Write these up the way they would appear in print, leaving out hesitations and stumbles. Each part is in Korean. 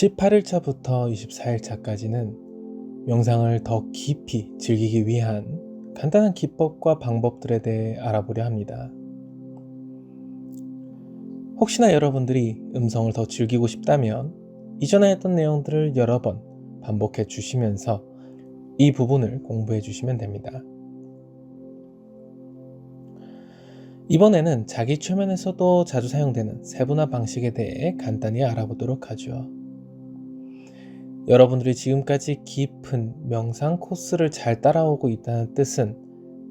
18일차부터 24일차까지는 명상을 더 깊이 즐기기 위한 간단한 기법과 방법들에 대해 알아보려 합니다. 혹시나 여러분들이 음성을 더 즐기고 싶다면 이전에 했던 내용들을 여러 번 반복해 주시면서 이 부분을 공부해 주시면 됩니다. 이번에는 자기 최면에서도 자주 사용되는 세분화 방식에 대해 간단히 알아보도록 하죠. 여러분들이 지금까지 깊은 명상 코스를 잘 따라오고 있다는 뜻은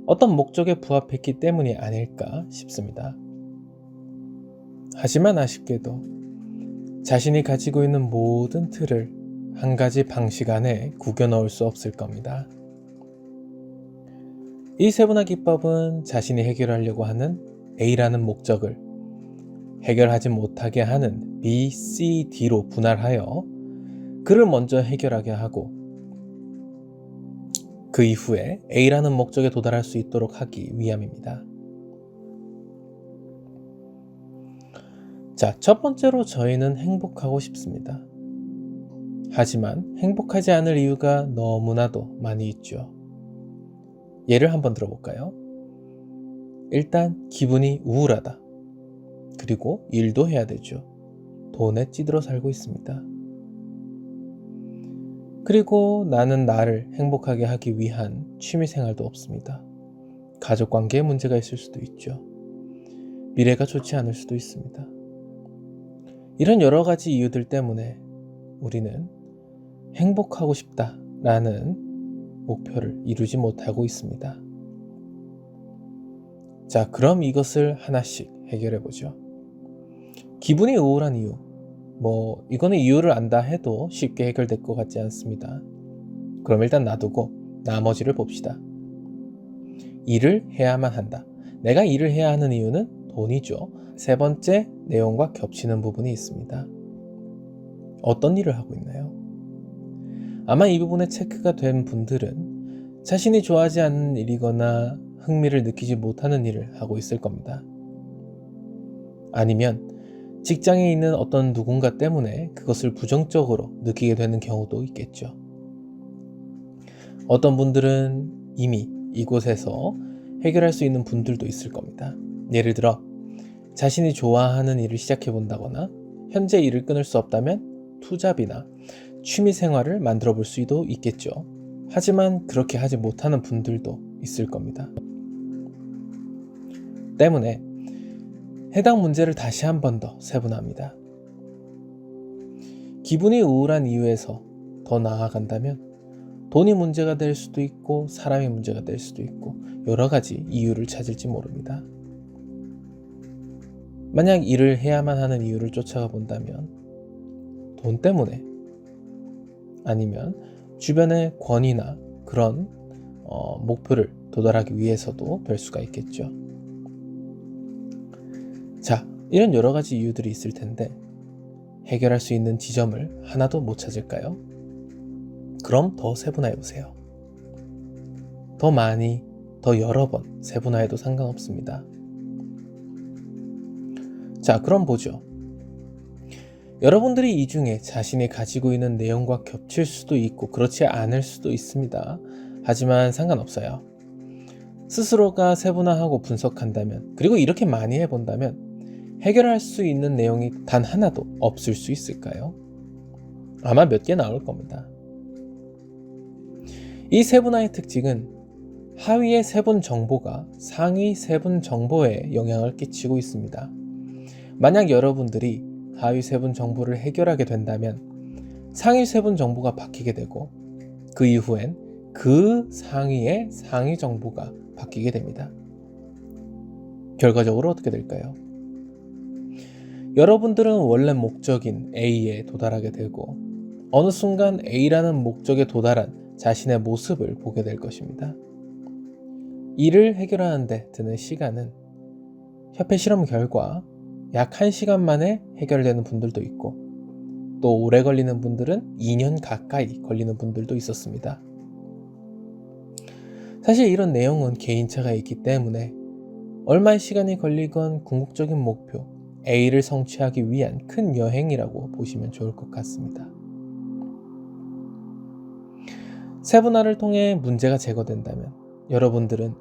어떤 목적에 부합했기 때문이 아닐까 싶습니다. 하지만 아쉽게도 자신이 가지고 있는 모든 틀을 한 가지 방식 안에 구겨 넣을 수 없을 겁니다. 이 세분화 기법은 자신이 해결하려고 하는 A라는 목적을 해결하지 못하게 하는 B, C, D로 분할하여 그를 먼저 해결하게 하고 그 이후에 A라는 목적에 도달할 수 있도록 하기 위함입니다. 자, 첫 번째로 저희는 행복하고 싶습니다. 하지만 행복하지 않을 이유가 너무나도 많이 있죠. 예를 한번 들어볼까요? 일단 기분이 우울하다. 그리고 일도 해야 되죠. 돈에 찌들어 살고 있습니다. 그리고 나는 나를 행복하게 하기 위한 취미생활도 없습니다. 가족관계에 문제가 있을 수도 있죠. 미래가 좋지 않을 수도 있습니다. 이런 여러 가지 이유들 때문에 우리는 행복하고 싶다라는 목표를 이루지 못하고 있습니다. 자, 그럼 이것을 하나씩 해결해 보죠. 기분이 우울한 이유. 이거는 이유를 안다 해도 쉽게 해결될 것 같지 않습니다. 그럼 일단 놔두고 나머지를 봅시다. 일을 해야만 한다. 내가 일을 해야 하는 이유는 돈이죠. 세 번째 내용과 겹치는 부분이 있습니다. 어떤 일을 하고 있나요? 아마 이 부분에 체크가 된 분들은 자신이 좋아하지 않는 일이거나 흥미를 느끼지 못하는 일을 하고 있을 겁니다. 아니면 직장에 있는 어떤 누군가 때문에 그것을 부정적으로 느끼게 되는 경우도 있겠죠. 어떤 분들은 이미 이곳에서 해결할 수 있는 분들도 있을 겁니다. 예를 들어 자신이 좋아하는 일을 시작해 본다거나 현재 일을 끊을 수 없다면 투잡이나 취미 생활을 만들어 볼 수도 있겠죠. 하지만 그렇게 하지 못하는 분들도 있을 겁니다. 때문에 해당 문제를 다시 한 번 더 세분화합니다. 기분이 우울한 이유에서 더 나아간다면 돈이 문제가 될 수도 있고 사람이 문제가 될 수도 있고 여러 가지 이유를 찾을지 모릅니다. 만약 일을 해야만 하는 이유를 쫓아가 본다면 돈 때문에 아니면 주변의 권위나 그런 목표를 도달하기 위해서도 될 수가 있겠죠. 자, 이런 여러 가지 이유들이 있을 텐데 해결할 수 있는 지점을 하나도 못 찾을까요? 그럼 더 세분화해 보세요. 더 많이, 더 여러 번 세분화해도 상관없습니다. 자, 그럼 보죠. 여러분들이 이 중에 자신이 가지고 있는 내용과 겹칠 수도 있고 그렇지 않을 수도 있습니다. 하지만 상관없어요. 스스로가 세분화하고 분석한다면, 그리고 이렇게 많이 해본다면 해결할 수 있는 내용이 단 하나도 없을 수 있을까요? 아마 몇 개 나올 겁니다. 이 세분화의 특징은 하위의 세분 정보가 상위 세분 정보에 영향을 끼치고 있습니다. 만약 여러분들이 하위 세분 정보를 해결하게 된다면 상위 세분 정보가 바뀌게 되고 그 이후엔 그 상위의 상위 정보가 바뀌게 됩니다. 결과적으로 어떻게 될까요? 여러분들은 원래 목적인 A에 도달하게 되고 어느 순간 A라는 목적에 도달한 자신의 모습을 보게 될 것입니다. 일을 해결하는 데 드는 시간은 협회 실험 결과 약 1시간 만에 해결되는 분들도 있고 또 오래 걸리는 분들은 2년 가까이 걸리는 분들도 있었습니다. 사실 이런 내용은 개인차가 있기 때문에 얼마의 시간이 걸리건 궁극적인 목표 A를 성취하기 위한 큰 여행이라고 보시면 좋을 것 같습니다. 세분화를 통해 문제가 제거된다면 여러분들은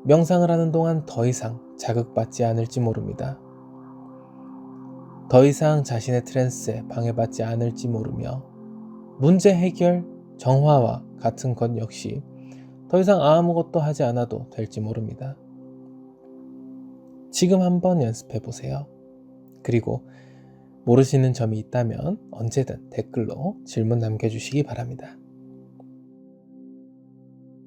명상을 하는 동안 더 이상 자극받지 않을지 모릅니다. 더 이상 자신의 트랜스에 방해받지 않을지 모르며 문제 해결, 정화와 같은 것 역시 더 이상 아무것도 하지 않아도 될지 모릅니다. 지금 한번 연습해 보세요. 그리고 모르시는 점이 있다면 언제든 댓글로 질문 남겨주시기 바랍니다.